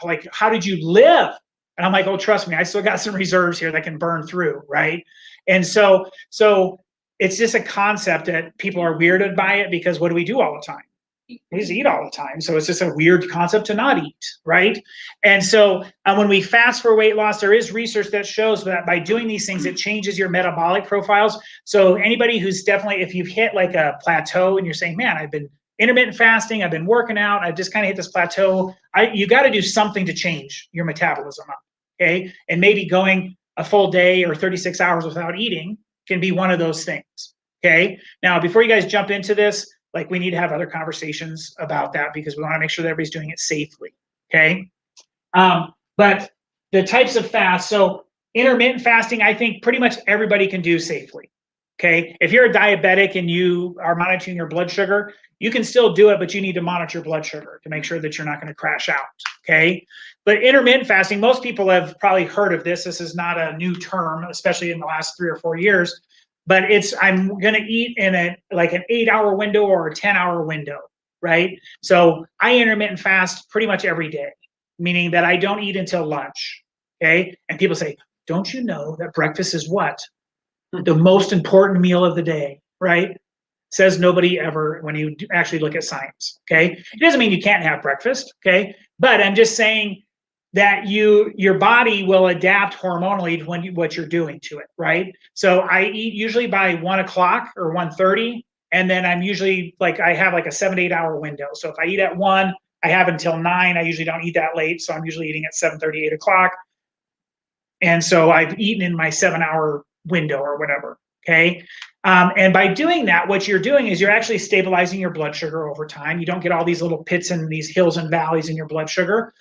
like, how did you live? And I'm like, oh, trust me, I still got some reserves here that can burn through, right? And so it's just a concept that people are weirded by it because what do we do all the time? We just eat all the time. So it's just a weird concept to not eat, right? And so when we fast for weight loss, there is research that shows that by doing these things, it changes your metabolic profiles. So anybody who's definitely, if you've hit like a plateau and you're saying, man, I've been intermittent fasting, I've been working out, I've just kind of hit this plateau, you got to do something to change your metabolism up, okay? And maybe going a full day or 36 hours without eating can be one of those things, okay? Now, before you guys jump into this, like we need to have other conversations about that because we want to make sure that everybody's doing it safely, okay? But the types of fast, so intermittent fasting, I think pretty much everybody can do safely, okay? If you're a diabetic and you are monitoring your blood sugar, you can still do it, but you need to monitor your blood sugar to make sure that you're not going to crash out, okay? But intermittent fasting, most people have probably heard of this. This is not a new term, especially in the last 3 or 4 years. But I'm going to eat in like an 8-hour window or a 10-hour window, right? So I intermittent fast pretty much every day, meaning that I don't eat until lunch, okay? And people say, don't you know that breakfast is what? The most important meal of the day, right? Says nobody ever when you actually look at science, okay? It doesn't mean you can't have breakfast, okay? But I'm just saying that your body will adapt hormonally to what you're doing to it, right? So I eat usually by 1 o'clock or 1:30, and then I'm usually like, I have like a 7 to 8 hour window. So if I eat at 1, I have until 9. I usually don't eat that late, so I'm usually eating at 7:30, 8 o'clock. And so I've eaten in my 7-hour window or whatever, okay? And by doing that, what you're doing is you're actually stabilizing your blood sugar over time. You don't get all these little pits and these hills and valleys in your blood sugar.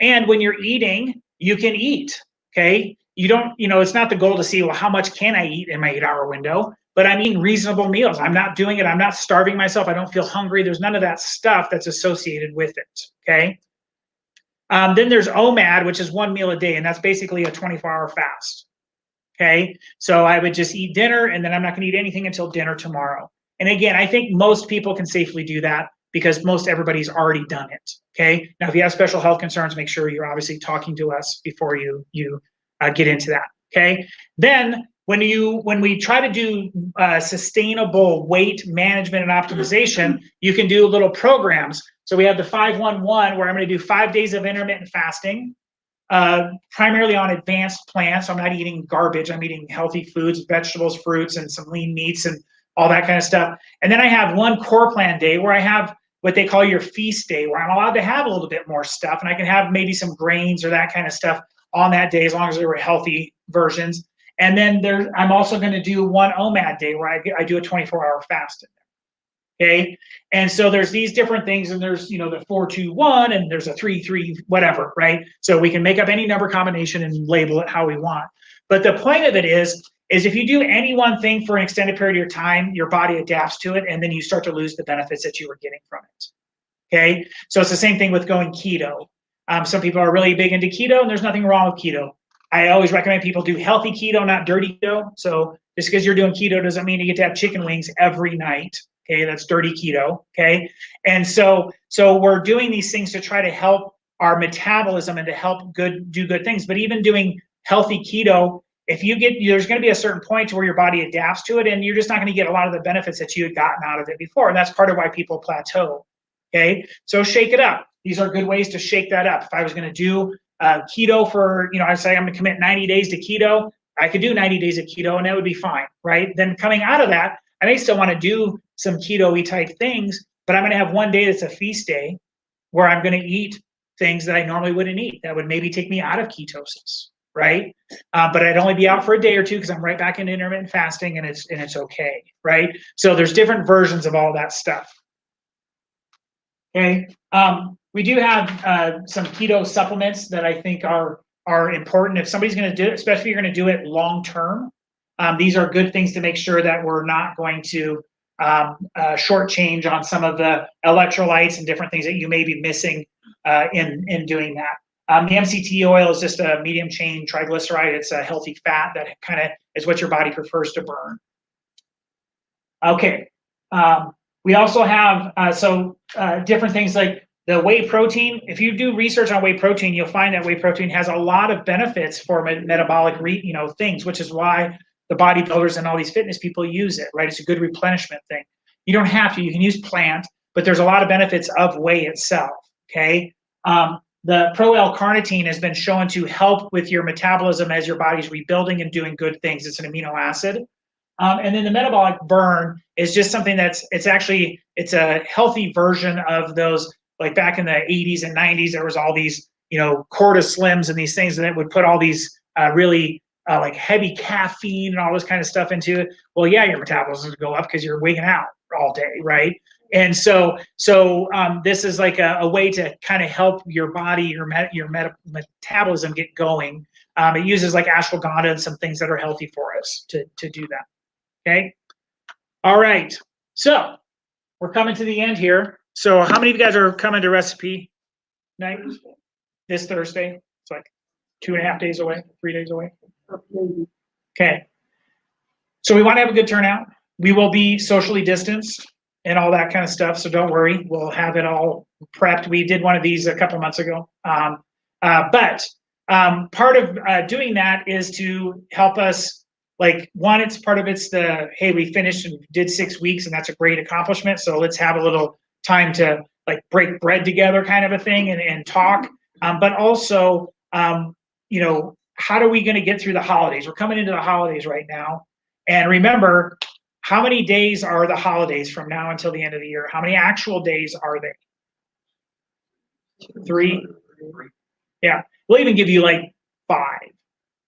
And when you're eating, you can eat, okay? It's not the goal to see, well, how much can I eat in my 8-hour window? But I'm eating reasonable meals. I'm not doing it. I'm not starving myself. I don't feel hungry. There's none of that stuff that's associated with it, okay? Then there's OMAD, which is 1 meal a day, and that's basically a 24-hour fast. Okay, so I would just eat dinner, and then I'm not going to eat anything until dinner tomorrow. And again, I think most people can safely do that because most everybody's already done it. Okay, now if you have special health concerns, make sure you're obviously talking to us before you get into that. Okay, then when we try to do sustainable weight management and optimization, you can do little programs. So we have the 5-1-1, where I'm going to do 5 days of intermittent fasting, primarily on advanced plants. So I'm not eating garbage. I'm eating healthy foods, vegetables, fruits, and some lean meats and all that kind of stuff. And then I have one core plan day where I have what they call your feast day, where I'm allowed to have a little bit more stuff, and I can have maybe some grains or that kind of stuff on that day, as long as they were healthy versions. And then I'm also going to do one OMAD day where I do a 24-hour fast in there. Okay, and so there's these different things, and there's the 4-2-1, and there's a 3-3 whatever, right? So we can make up any number combination and label it how we want. But the point of it is if you do any one thing for an extended period of time, your body adapts to it, and then you start to lose the benefits that you were getting from it. Okay, so it's the same thing with going keto. Some people are really big into keto, and there's nothing wrong with keto. I always recommend people do healthy keto, not dirty keto. So just because you're doing keto doesn't mean you get to have chicken wings every night. Okay, that's dirty keto. Okay, and so we're doing these things to try to help our metabolism and to help do good things. But even doing healthy keto, there's going to be a certain point to where your body adapts to it, and you're just not going to get a lot of the benefits that you had gotten out of it before. And that's part of why people plateau. Okay, so shake it up. These are good ways to shake that up. If I was going to do keto for, I say I'm going to commit 90 days to keto, I could do 90 days of keto and that would be fine, right? Then coming out of that, I may still want to do some keto-y type things, but I'm going to have one day that's a feast day where I'm going to eat things that I normally wouldn't eat. That would maybe take me out of ketosis, right? But I'd only be out for a day or two because I'm right back into intermittent fasting, and it's okay, right? So there's different versions of all that stuff. Okay, we do have some keto supplements that I think are important. If somebody's going to do it, especially if you're going to do it long term, these are good things to make sure that we're not going to shortchange on some of the electrolytes and different things that you may be missing in doing that. The MCT oil is just a medium chain triglyceride. It's a healthy fat that kind of is what your body prefers to burn. Okay. We also have different things like the whey protein. If you do research on whey protein, you'll find that whey protein has a lot of benefits for metabolic things, which is why the bodybuilders and all these fitness people use it, right? It's a good replenishment thing. You don't have to. You can use plant, but there's a lot of benefits of whey itself, okay? The pro-L-carnitine has been shown to help with your metabolism as your body's rebuilding and doing good things. It's an amino acid. And then the metabolic burn is just something it's a healthy version of those, like back in the 80s and 90s, there was all these, Corda Slims and these things that would put all these really like heavy caffeine and all this kind of stuff into it. Well, yeah, your metabolism would go up because you're wigging out all day, right? And so this is like a way to kind of help your body, your metabolism get going. It uses like ashwagandha and some things that are healthy for us to do that. Okay. All right. So we're coming to the end here. So how many of you guys are coming to recipe night this Thursday? It's like 2.5 days away, 3 days away. Okay. So we want to have a good turnout. We will be socially distanced and all that kind of stuff. So don't worry. We'll have it all prepped. We did one of these a couple months ago. But part of doing that is to help us. Like it's the, hey, we finished and did 6 weeks, and that's a great accomplishment. So let's have a little time to like break bread together kind of a thing and talk. But also, how are we going to get through the holidays? We're coming into the holidays right now. And remember, how many days are the holidays from now until the end of the year? How many actual days are they? 3? Yeah. We'll even give you like 5.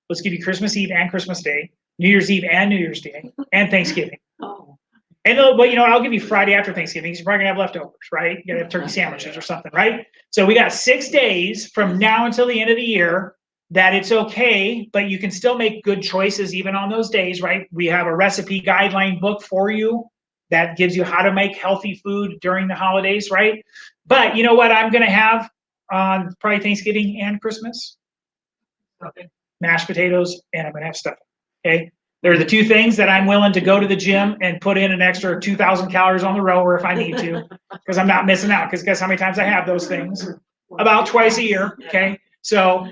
Let's give you Christmas Eve and Christmas Day, New Year's Eve and New Year's Day, and Thanksgiving. Oh. And I'll give you Friday after Thanksgiving because you're probably gonna have leftovers, right? You gotta have turkey sandwiches or something, right? So we got 6 days from now until the end of the year that it's okay, but you can still make good choices even on those days, right? We have a recipe guideline book for you that gives you how to make healthy food during the holidays, right? But you know what I'm gonna have? on probably Thanksgiving and Christmas? Okay. Mashed potatoes, and I'm gonna have stuffing. Okay, they're the two things that I'm willing to go to the gym and put in an extra 2,000 calories on the rower if I need to, because I'm not missing out. Because guess how many times I have those things? About twice a year. Okay, so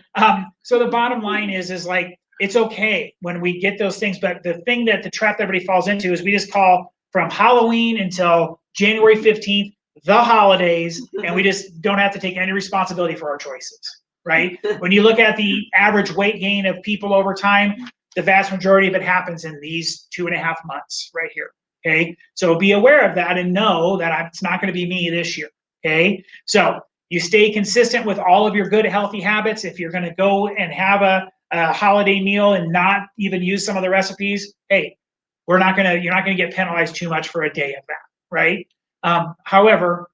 so the bottom line is like it's okay when we get those things, but the thing that the trap that everybody falls into is we just call from Halloween until January 15th the holidays, and we just don't have to take any responsibility for our choices. Right? When you look at the average weight gain of people over time, the vast majority of it happens in these 2.5 months right here. Okay, so be aware of that and know that it's not going to be me this year. Okay, so you stay consistent with all of your good healthy habits. If you're going to go and have a holiday meal and not even use some of the recipes, hey, you're not going to get penalized too much for a day of that, right? However,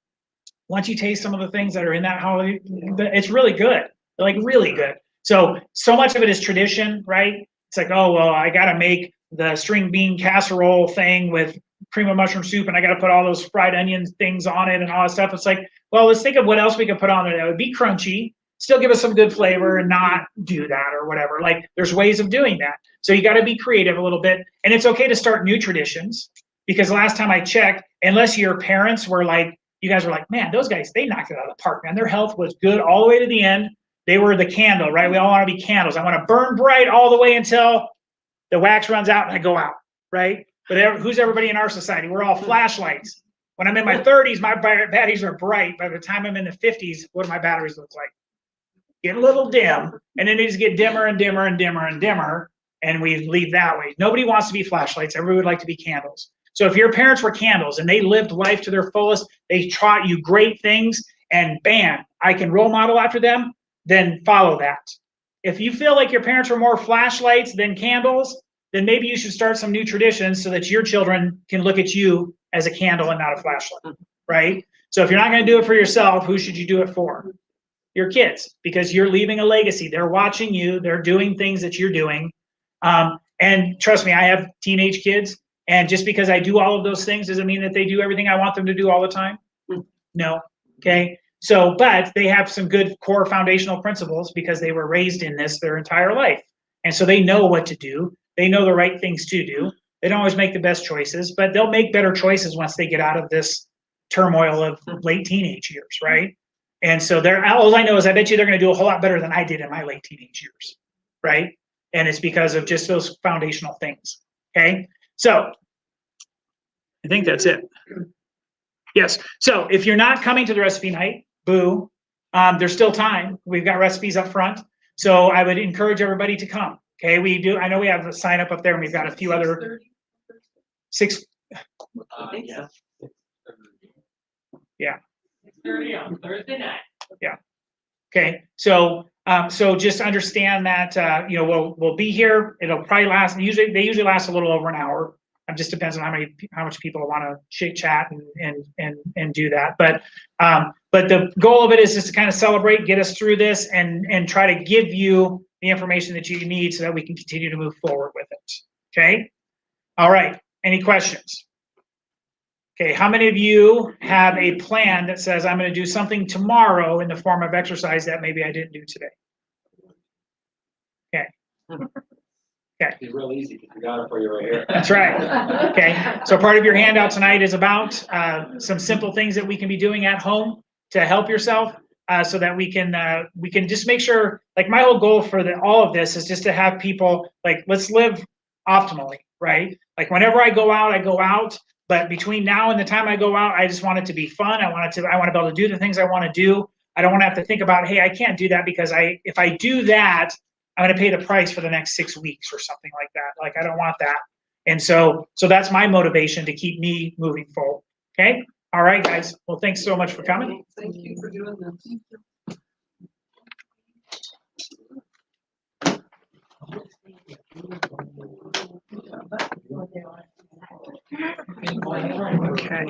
once you taste some of the things that are in that holiday, it's really good. Like really good. So much of it is tradition, right? It's like, oh, well, I got to make the string bean casserole thing with cream of mushroom soup and I got to put all those fried onion things on it and all that stuff. It's like, well, let's think of what else we could put on there that would be crunchy, still give us some good flavor and not do that or whatever. Like there's ways of doing that. So you got to be creative a little bit. And it's okay to start new traditions because last time I checked, unless your parents were like, you guys were like, man, those guys, they knocked it out of the park, man. Their health was good all the way to the end. They were the candle, right? We all want to be candles. I want to burn bright all the way until the wax runs out and I go out, right? But who's everybody in our society? We're all flashlights. When I'm in my 30s, my batteries are bright. By the time I'm in the 50s, what do my batteries look like? Get a little dim, and then they just get dimmer and dimmer and dimmer and dimmer, and we leave that way. Nobody wants to be flashlights. Everybody would like to be candles. So if your parents were candles and they lived life to their fullest, they taught you great things, and bam, I can role model after them, then follow that. If you feel like your parents were more flashlights than candles, then maybe you should start some new traditions so that your children can look at you as a candle and not a flashlight, right? So if you're not going to do it for yourself, who should you do it for? Your kids, because you're leaving a legacy. They're watching you. They're doing things that you're doing. And trust me, I have teenage kids. And just because I do all of those things doesn't mean that they do everything I want them to do all the time. No. Okay. So, but they have some good core foundational principles because they were raised in this their entire life. And so they know what to do. They know the right things to do. They don't always make the best choices, but they'll make better choices once they get out of this turmoil of late teenage years, right? And so all I know is I bet you they're going to do a whole lot better than I did in my late teenage years, right? And it's because of just those foundational things, okay? So I think that's it. Yes, so if you're not coming to the recipe night, boo, there's still time. We've got recipes up front. So I would encourage everybody to come, okay? I know we have a sign up there and we've got a few other 6. Yeah. Yeah. 6:30 on Thursday night. Yeah. Okay. So just understand that we'll be here. It'll probably last. They usually last a little over an hour. It just depends on how much people want to chit chat and do that. But the goal of it is just to kind of celebrate, get us through this, and try to give you the information that you need so that we can continue to move forward with it. Okay. All right. Any questions? Okay, how many of you have a plan that says I'm going to do something tomorrow in the form of exercise that maybe I didn't do today? Okay. Okay. It's real easy because you got it for you right here. That's right. Okay. So part of your handout tonight is about some simple things that we can be doing at home to help yourself, so that we can just make sure. Like my whole goal for all of this is just to have people like let's live optimally, right? Like whenever I go out. But between now and the time I go out, I just want it to be fun. I want to be able to do the things I want to do. I don't want to have to think about, hey, I can't do that because if I do that, I'm going to pay the price for the next 6 weeks or something like that. Like I don't want that. And so that's my motivation to keep me moving forward. Okay. All right, guys. Well, thanks so much for coming. Thank you for doing this. Okay.